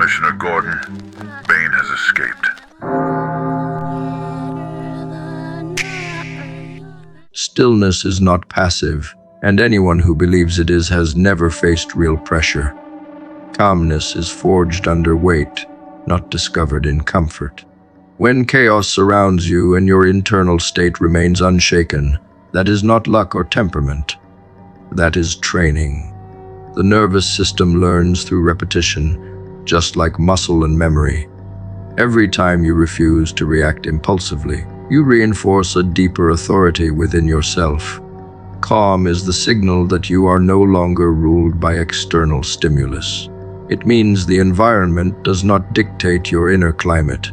Commissioner Gordon. Bane has escaped. Stillness is not passive, and anyone who believes it is has never faced real pressure. Calmness is forged under weight, not discovered in comfort. When chaos surrounds you and your internal state remains unshaken, that is not luck or temperament. That is training. The nervous system learns through repetition, just like muscle and memory. Every time you refuse to react impulsively, you reinforce a deeper authority within yourself. Calm is the signal that you are no longer ruled by external stimulus. It means the environment does not dictate your inner climate.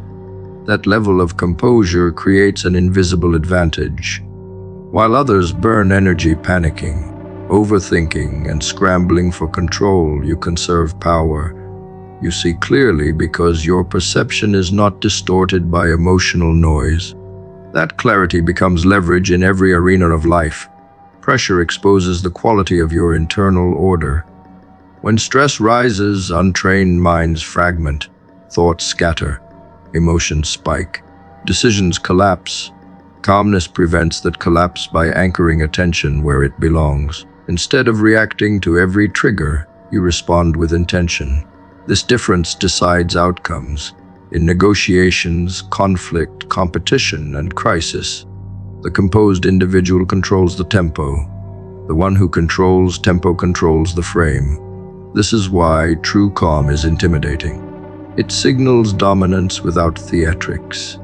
That level of composure creates an invisible advantage. While others burn energy panicking, overthinking, and scrambling for control, you conserve power. You see clearly because your perception is not distorted by emotional noise. That clarity becomes leverage in every arena of life. Pressure exposes the quality of your internal order. When stress rises, untrained minds fragment, thoughts scatter, emotions spike, decisions collapse. Calmness prevents that collapse by anchoring attention where it belongs. Instead of reacting to every trigger, you respond with intention. This difference decides outcomes. In negotiations, conflict, competition, and crisis, the composed individual controls the tempo. The one who controls tempo controls the frame. This is why true calm is intimidating. It signals dominance without theatrics.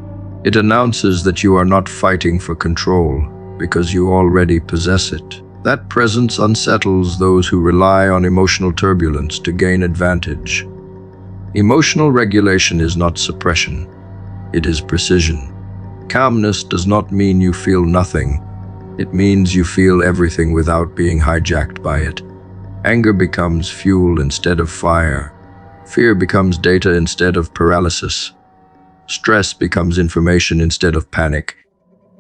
It announces that you are not fighting for control because you already possess it. That presence unsettles those who rely on emotional turbulence to gain advantage. Emotional regulation is not suppression. It is precision. Calmness does not mean you feel nothing. It means you feel everything without being hijacked by it. Anger becomes fuel instead of fire. Fear becomes data instead of paralysis. Stress becomes information instead of panic.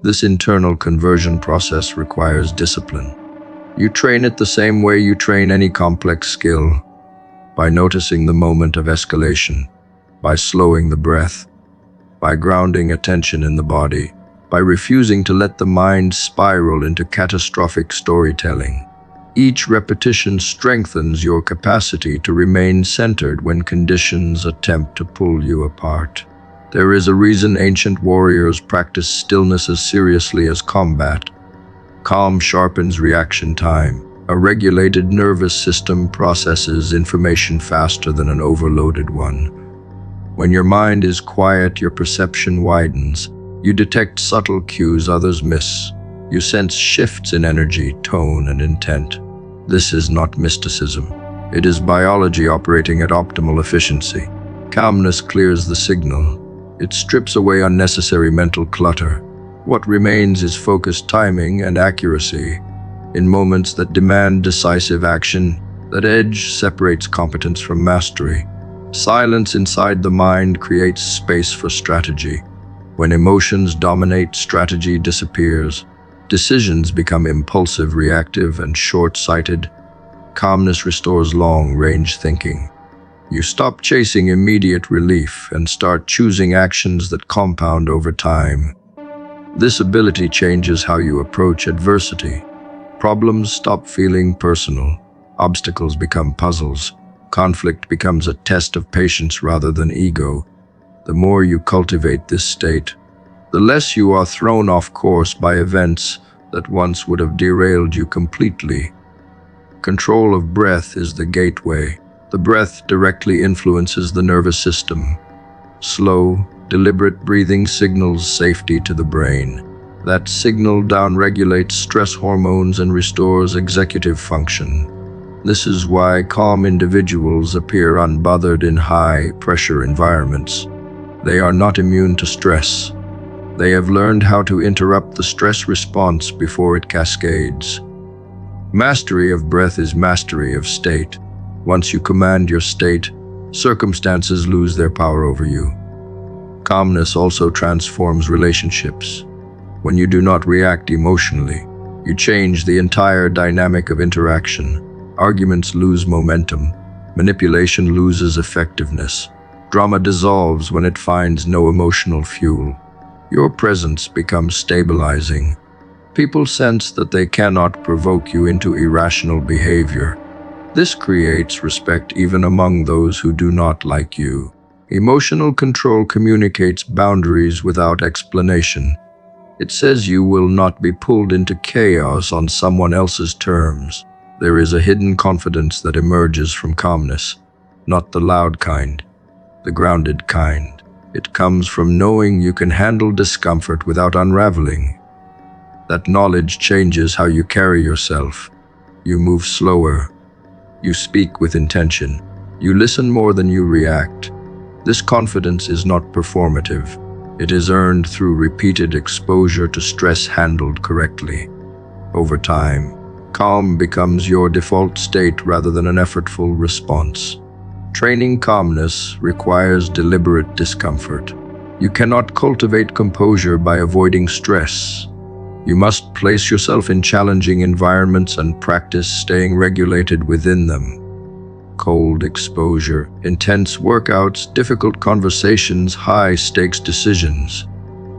This internal conversion process requires discipline. You train it the same way you train any complex skill, by noticing the moment of escalation, by slowing the breath, by grounding attention in the body, by refusing to let the mind spiral into catastrophic storytelling. Each repetition strengthens your capacity to remain centered when conditions attempt to pull you apart. There is a reason ancient warriors practiced stillness as seriously as combat. Calm sharpens reaction time. A regulated nervous system processes information faster than an overloaded one. When your mind is quiet, your perception widens. You detect subtle cues others miss. You sense shifts in energy, tone, and intent. This is not mysticism. It is biology operating at optimal efficiency. Calmness clears the signal. It strips away unnecessary mental clutter. What remains is focused timing and accuracy. In moments that demand decisive action, that edge separates competence from mastery. Silence inside the mind creates space for strategy. When emotions dominate, strategy disappears. Decisions become impulsive, reactive, and short-sighted. Calmness restores long-range thinking. You stop chasing immediate relief and start choosing actions that compound over time. This ability changes how you approach adversity. Problems stop feeling personal. Obstacles become puzzles. Conflict becomes a test of patience rather than ego. The more you cultivate this state, the less you are thrown off course by events that once would have derailed you completely. Control of breath is the gateway. The breath directly influences the nervous system. Slow, deliberate breathing signals safety to the brain. That signal downregulates stress hormones and restores executive function. This is why calm individuals appear unbothered in high-pressure environments. They are not immune to stress. They have learned how to interrupt the stress response before it cascades. Mastery of breath is mastery of state. Once you command your state, circumstances lose their power over you. Calmness also transforms relationships. When you do not react emotionally, you change the entire dynamic of interaction. Arguments lose momentum. Manipulation loses effectiveness. Drama dissolves when it finds no emotional fuel. Your presence becomes stabilizing. People sense that they cannot provoke you into irrational behavior. This creates respect even among those who do not like you. Emotional control communicates boundaries without explanation. It says you will not be pulled into chaos on someone else's terms. There is a hidden confidence that emerges from calmness, not the loud kind, the grounded kind. It comes from knowing you can handle discomfort without unraveling. That knowledge changes how you carry yourself. You move slower. You speak with intention. You listen more than you react. This confidence is not performative. It is earned through repeated exposure to stress handled correctly. Over time, calm becomes your default state rather than an effortful response. Training calmness requires deliberate discomfort. You cannot cultivate composure by avoiding stress. You must place yourself in challenging environments and practice staying regulated within them. Cold exposure, intense workouts, difficult conversations, high-stakes decisions.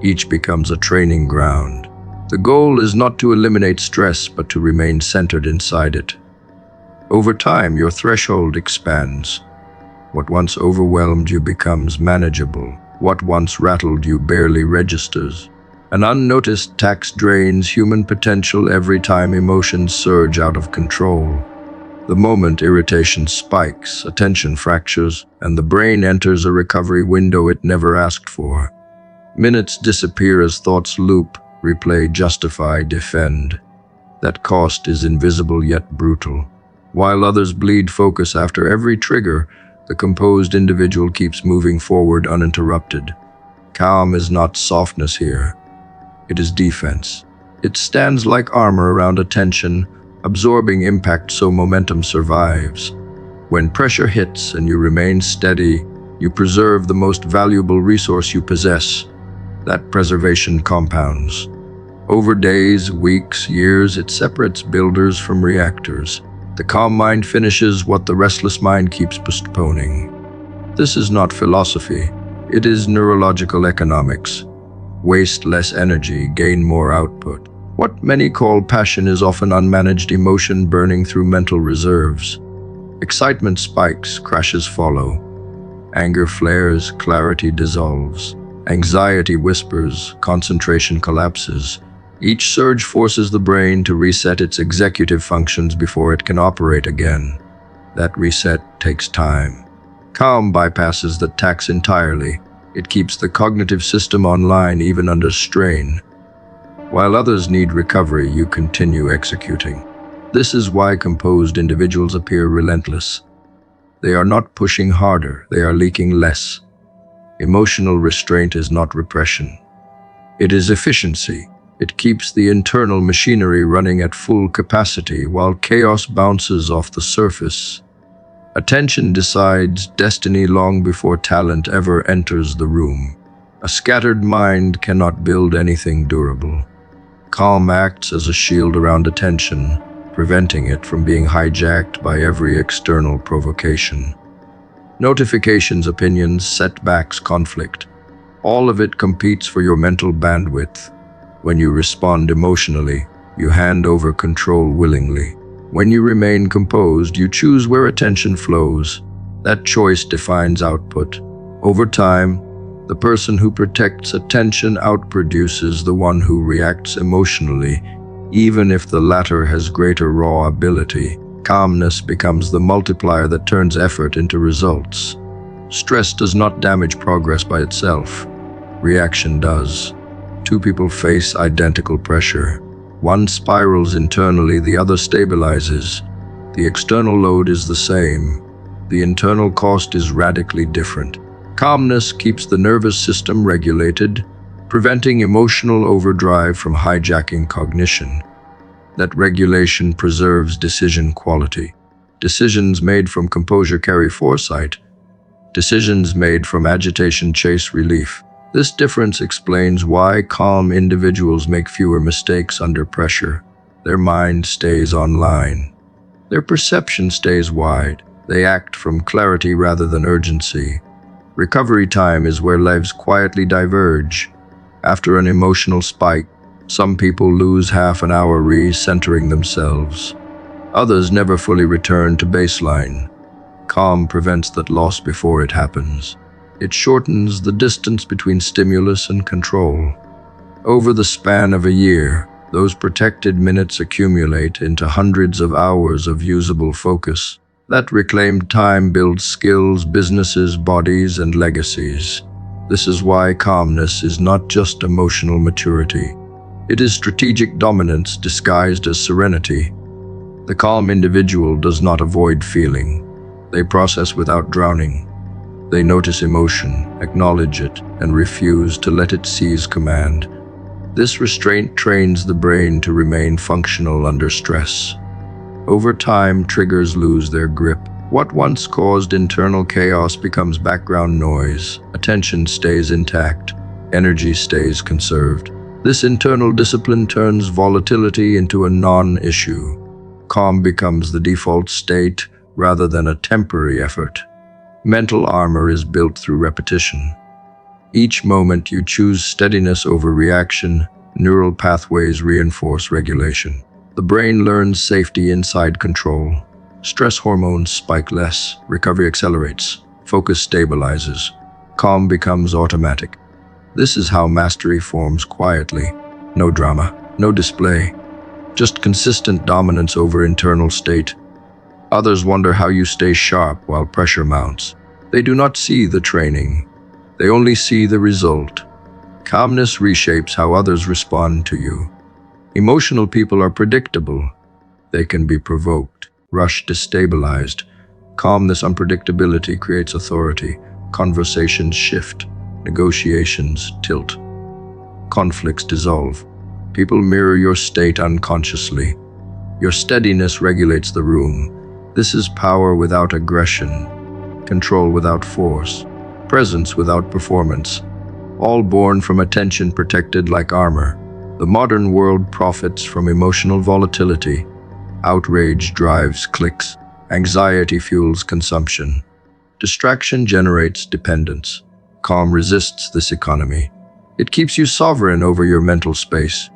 Each becomes a training ground. The goal is not to eliminate stress, but to remain centered inside it. Over time, your threshold expands. What once overwhelmed you becomes manageable. What once rattled you barely registers. An unnoticed tax drains human potential every time emotions surge out of control. The moment irritation spikes, attention fractures, and the brain enters a recovery window it never asked for. Minutes disappear as thoughts loop, replay, justify, defend. That cost is invisible yet brutal. While others bleed focus after every trigger, the composed individual keeps moving forward uninterrupted. Calm is not softness here. It is defense. It stands like armor around attention, absorbing impact so momentum survives. When pressure hits and you remain steady, you preserve the most valuable resource you possess. That preservation compounds. Over days, weeks, years, it separates builders from reactors. The calm mind finishes what the restless mind keeps postponing. This is not philosophy. It is neurological economics. Waste less energy, gain more output. What many call passion is often unmanaged emotion burning through mental reserves. Excitement spikes, crashes follow. Anger flares, clarity dissolves. Anxiety whispers, concentration collapses. Each surge forces the brain to reset its executive functions before it can operate again. That reset takes time. Calm bypasses the tax entirely. It keeps the cognitive system online even under strain. While others need recovery, you continue executing. This is why composed individuals appear relentless. They are not pushing harder, they are leaking less. Emotional restraint is not repression. It is efficiency. It keeps the internal machinery running at full capacity while chaos bounces off the surface. Attention decides destiny long before talent ever enters the room. A scattered mind cannot build anything durable. Calm acts as a shield around attention, preventing it from being hijacked by every external provocation. Notifications, opinions, setbacks, conflict. All of it competes for your mental bandwidth. When you respond emotionally, you hand over control willingly. When you remain composed, you choose where attention flows. That choice defines output. Over time, the person who protects attention outproduces the one who reacts emotionally, even if the latter has greater raw ability. Calmness becomes the multiplier that turns effort into results. Stress does not damage progress by itself. Reaction does. Two people face identical pressure. One spirals internally, the other stabilizes. The external load is the same. The internal cost is radically different. Calmness keeps the nervous system regulated, preventing emotional overdrive from hijacking cognition. That regulation preserves decision quality. Decisions made from composure carry foresight. Decisions made from agitation chase relief. This difference explains why calm individuals make fewer mistakes under pressure. Their mind stays online. Their perception stays wide. They act from clarity rather than urgency. Recovery time is where lives quietly diverge. After an emotional spike, some people lose half an hour re-centering themselves. Others never fully return to baseline. Calm prevents that loss before it happens. It shortens the distance between stimulus and control. Over the span of a year, those protected minutes accumulate into hundreds of hours of usable focus. That reclaimed time builds skills, businesses, bodies, and legacies. This is why calmness is not just emotional maturity. It is strategic dominance disguised as serenity. The calm individual does not avoid feeling. They process without drowning. They notice emotion, acknowledge it, and refuse to let it seize command. This restraint trains the brain to remain functional under stress. Over time, triggers lose their grip. What once caused internal chaos becomes background noise. Attention stays intact. Energy stays conserved. This internal discipline turns volatility into a non-issue. Calm becomes the default state rather than a temporary effort. Mental armor is built through repetition. Each moment you choose steadiness over reaction, neural pathways reinforce regulation. The brain learns safety inside control. Stress hormones spike less, recovery accelerates, focus stabilizes, calm becomes automatic. This is how mastery forms quietly. No drama, no display, just consistent dominance over internal state. Others wonder how you stay sharp while pressure mounts. They do not see the training. They only see the result. Calmness reshapes how others respond to you. Emotional people are predictable. They can be provoked, rushed, destabilized. Calmness, unpredictability creates authority. Conversations shift. Negotiations tilt. Conflicts dissolve. People mirror your state unconsciously. Your steadiness regulates the room. This is power without aggression, control without force, presence without performance, all born from attention protected like armor. The modern world profits from emotional volatility. Outrage drives clicks. Anxiety fuels consumption. Distraction generates dependence. Calm resists this economy. It keeps you sovereign over your mental space.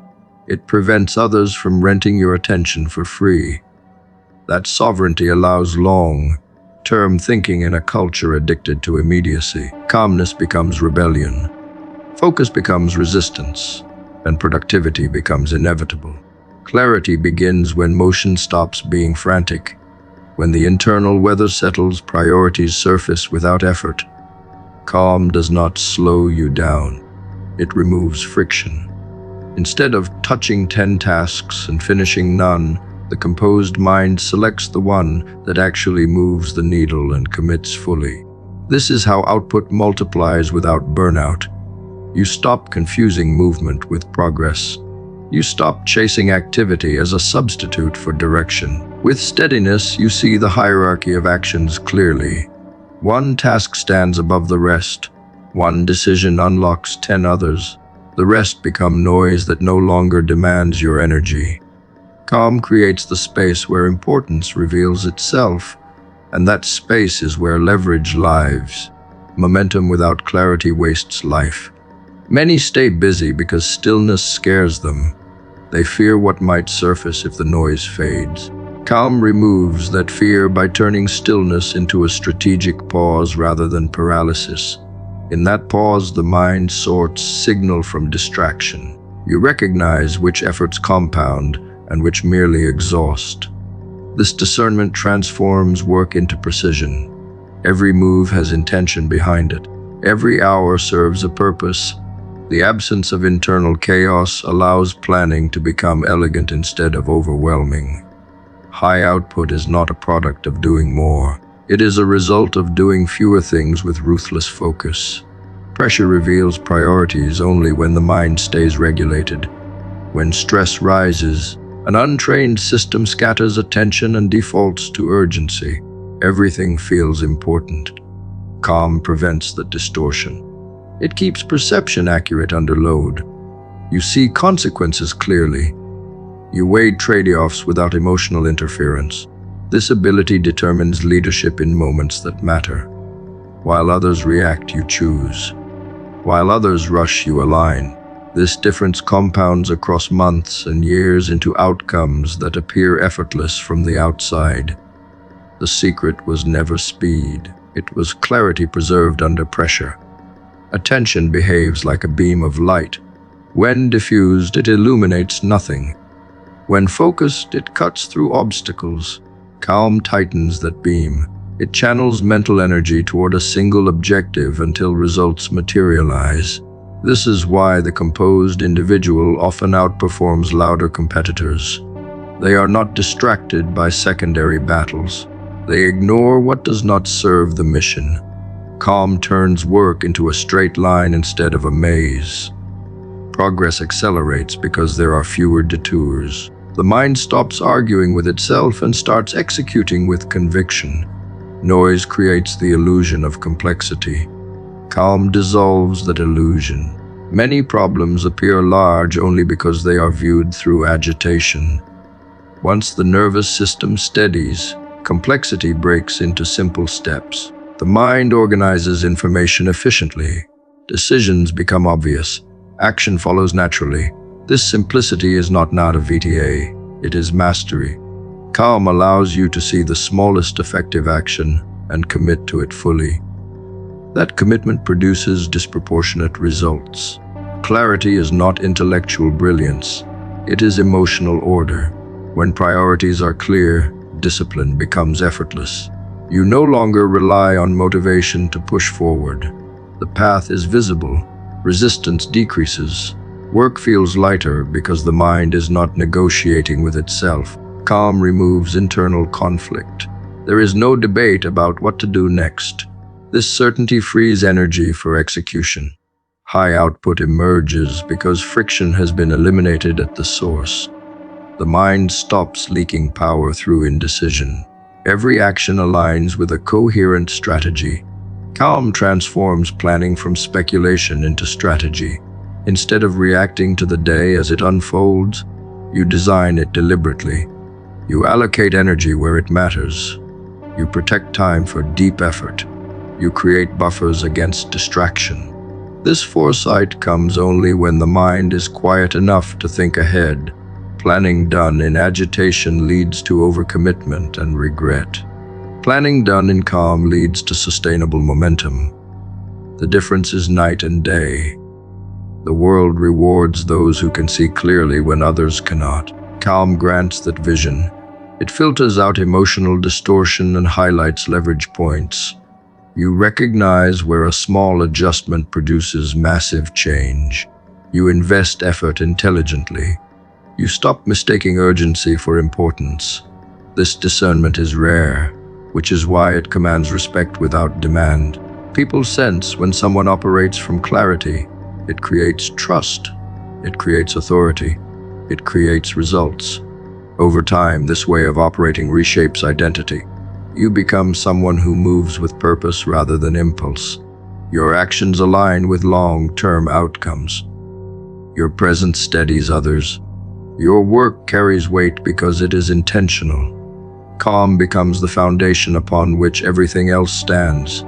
It prevents others from renting your attention for free. That sovereignty allows long-term thinking in a culture addicted to immediacy. Calmness becomes rebellion. Focus becomes resistance, and productivity becomes inevitable. Clarity begins when motion stops being frantic. When the internal weather settles, priorities surface without effort. Calm does not slow you down. It removes friction. Instead of touching 10 tasks and finishing none, the composed mind selects the one that actually moves the needle and commits fully. This is how output multiplies without burnout. You stop confusing movement with progress. You stop chasing activity as a substitute for direction. With steadiness, you see the hierarchy of actions clearly. One task stands above the rest. One decision unlocks 10 others. The rest become noise that no longer demands your energy. Calm creates the space where importance reveals itself, and that space is where leverage lives. Momentum without clarity wastes life. Many stay busy because stillness scares them. They fear what might surface if the noise fades. Calm removes that fear by turning stillness into a strategic pause rather than paralysis. In that pause, the mind sorts signal from distraction. You recognize which efforts compound and which merely exhaust. This discernment transforms work into precision. Every move has intention behind it. Every hour serves a purpose. The absence of internal chaos allows planning to become elegant instead of overwhelming. High output is not a product of doing more. It is a result of doing fewer things with ruthless focus. Pressure reveals priorities only when the mind stays regulated. When stress rises, an untrained system scatters attention and defaults to urgency. Everything feels important. Calm prevents the distortion. It keeps perception accurate under load. You see consequences clearly. You weigh trade-offs without emotional interference. This ability determines leadership in moments that matter. While others react, you choose. While others rush, you align. This difference compounds across months and years into outcomes that appear effortless from the outside. The secret was never speed. It was clarity preserved under pressure. Attention behaves like a beam of light. When diffused, it illuminates nothing. When focused, it cuts through obstacles. Calm tightens that beam. It channels mental energy toward a single objective until results materialize. This is why the composed individual often outperforms louder competitors. They are not distracted by secondary battles. They ignore what does not serve the mission. Calm turns work into a straight line instead of a maze. Progress accelerates because there are fewer detours. The mind stops arguing with itself and starts executing with conviction. Noise creates the illusion of complexity. Calm dissolves that illusion. Many problems appear large only because they are viewed through agitation. Once the nervous system steadies, complexity breaks into simple steps. The mind organizes information efficiently. Decisions become obvious. Action follows naturally. This simplicity is not VTA, it is mastery. Calm allows you to see the smallest effective action and commit to it fully. That commitment produces disproportionate results. Clarity is not intellectual brilliance, it is emotional order. When priorities are clear, discipline becomes effortless. You no longer rely on motivation to push forward. The path is visible, resistance decreases. Work feels lighter because the mind is not negotiating with itself. Calm removes internal conflict. There is no debate about what to do next. This certainty frees energy for execution. High output emerges because friction has been eliminated at the source. The mind stops leaking power through indecision. Every action aligns with a coherent strategy. Calm transforms planning from speculation into strategy. Instead of reacting to the day as it unfolds, you design it deliberately. You allocate energy where it matters. You protect time for deep effort. You create buffers against distraction. This foresight comes only when the mind is quiet enough to think ahead. Planning done in agitation leads to overcommitment and regret. Planning done in calm leads to sustainable momentum. The difference is night and day. The world rewards those who can see clearly when others cannot. Calm grants that vision. It filters out emotional distortion and highlights leverage points. You recognize where a small adjustment produces massive change. You invest effort intelligently. You stop mistaking urgency for importance. This discernment is rare, which is why it commands respect without demand. People sense when someone operates from clarity. It creates trust. It creates authority. It creates results. Over time, this way of operating reshapes identity. You become someone who moves with purpose rather than impulse. Your actions align with long-term outcomes. Your presence steadies others. Your work carries weight because it is intentional. Calm becomes the foundation upon which everything else stands.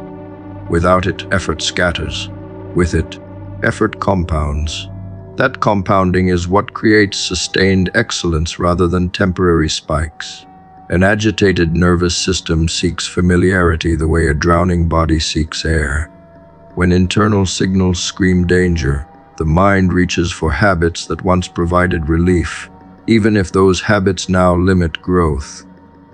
Without it, effort scatters. With it, effort compounds. That compounding is what creates sustained excellence rather than temporary spikes. An agitated nervous system seeks familiarity the way a drowning body seeks air. When internal signals scream danger, the mind reaches for habits that once provided relief, even if those habits now limit growth.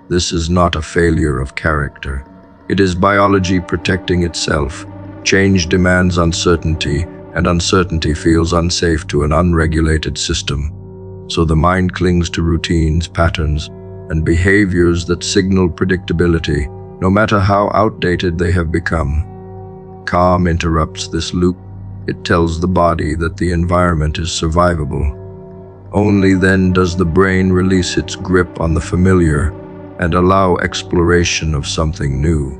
This is not a failure of character. It is biology protecting itself. Change demands uncertainty, and uncertainty feels unsafe to an unregulated system. So the mind clings to routines, patterns, and behaviors that signal predictability, no matter how outdated they have become. Calm interrupts this loop. It tells the body that the environment is survivable. Only then does the brain release its grip on the familiar and allow exploration of something new.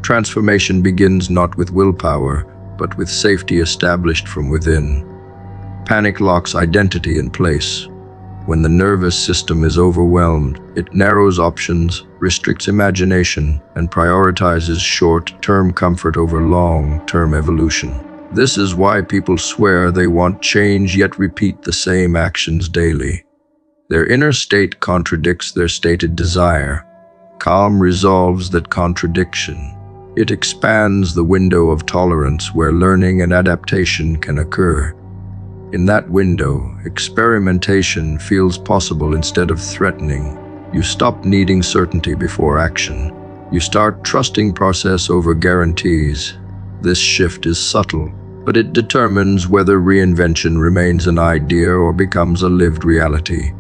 Transformation begins not with willpower, but with safety established from within. Panic locks identity in place. When the nervous system is overwhelmed, it narrows options, restricts imagination, and prioritizes short-term comfort over long-term evolution. This is why people swear they want change yet repeat the same actions daily. Their inner state contradicts their stated desire. Calm resolves that contradiction. It expands the window of tolerance where learning and adaptation can occur. In that window, experimentation feels possible instead of threatening. You stop needing certainty before action. You start trusting process over guarantees. This shift is subtle, but it determines whether reinvention remains an idea or becomes a lived reality.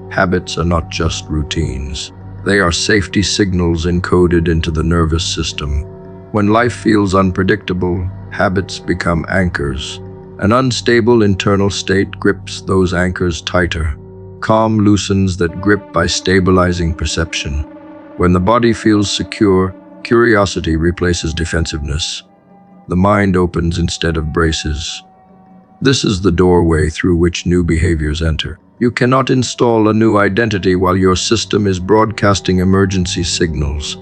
Habits are not just routines. They are safety signals encoded into the nervous system. When life feels unpredictable, habits become anchors. An unstable internal state grips those anchors tighter. Calm loosens that grip by stabilizing perception. When the body feels secure, curiosity replaces defensiveness. The mind opens instead of braces. This is the doorway through which new behaviors enter. You cannot install a new identity while your system is broadcasting emergency signals.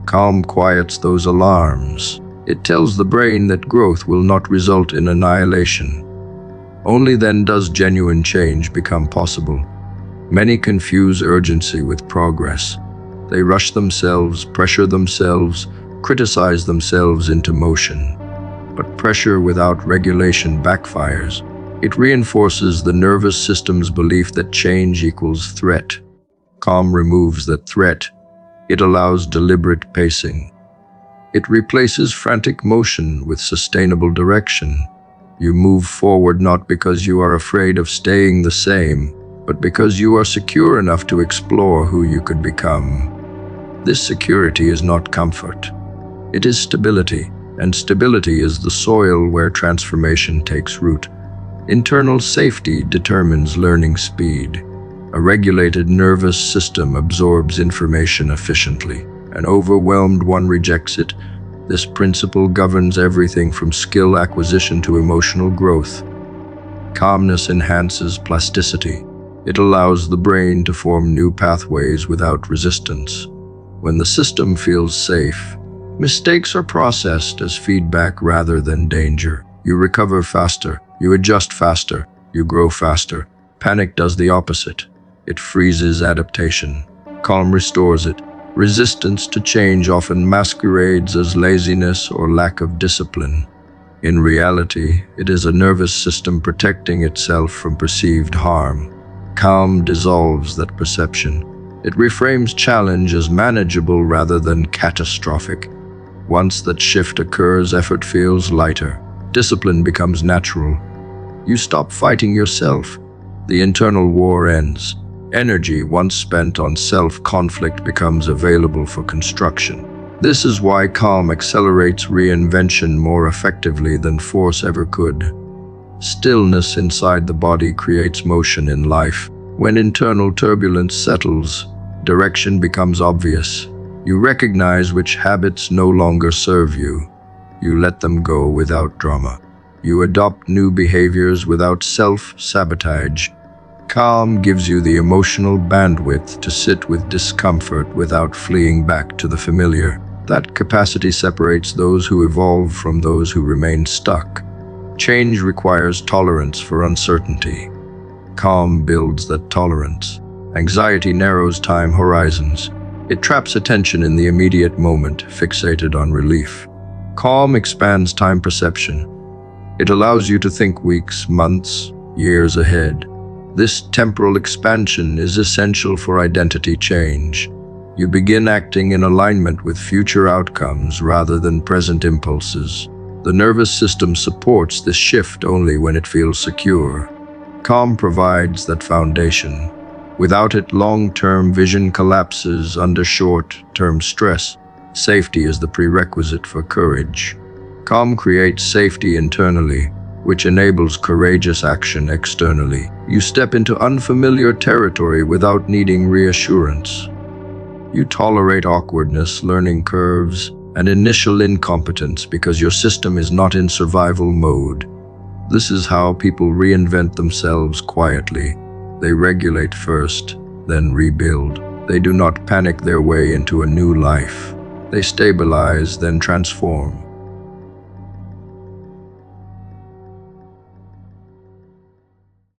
Calm quiets those alarms. It tells the brain that growth will not result in annihilation. Only then does genuine change become possible. Many confuse urgency with progress. They rush themselves, pressure themselves, criticize themselves into motion. But pressure without regulation backfires. It reinforces the nervous system's belief that change equals threat. Calm removes that threat. It allows deliberate pacing. It replaces frantic motion with sustainable direction. You move forward not because you are afraid of staying the same, but because you are secure enough to explore who you could become. This security is not comfort. It is stability, and stability is the soil where transformation takes root. Internal safety determines learning speed. A regulated nervous system absorbs information efficiently. An overwhelmed one rejects it. This principle governs everything from skill acquisition to emotional growth. Calmness enhances plasticity. It allows the brain to form new pathways without resistance. When the system feels safe, mistakes are processed as feedback rather than danger. You recover faster, you adjust faster, you grow faster. Panic does the opposite. It freezes adaptation. Calm restores it. Resistance to change often masquerades as laziness or lack of discipline. In reality, it is a nervous system protecting itself from perceived harm. Calm dissolves that perception. It reframes challenge as manageable rather than catastrophic. Once that shift occurs, effort feels lighter. Discipline becomes natural. You stop fighting yourself. The internal war ends. Energy once spent on self-conflict becomes available for construction. This is why calm accelerates reinvention more effectively than force ever could. Stillness inside the body creates motion in life. When internal turbulence settles, direction becomes obvious. You recognize which habits no longer serve you. You let them go without drama. You adopt new behaviors without self-sabotage. Calm gives you the emotional bandwidth to sit with discomfort without fleeing back to the familiar. That capacity separates those who evolve from those who remain stuck. Change requires tolerance for uncertainty. Calm builds that tolerance. Anxiety narrows time horizons. It traps attention in the immediate moment, fixated on relief. Calm expands time perception. It allows you to think weeks, months, years ahead. This temporal expansion is essential for identity change. You begin acting in alignment with future outcomes rather than present impulses. The nervous system supports this shift only when it feels secure. Calm provides that foundation. Without it, long-term vision collapses under short-term stress. Safety is the prerequisite for courage. Calm creates safety internally, which enables courageous action externally. You step into unfamiliar territory without needing reassurance. You tolerate awkwardness, learning curves, and initial incompetence because your system is not in survival mode. This is how people reinvent themselves quietly. They regulate first, then rebuild. They do not panic their way into a new life. They stabilize, then transform.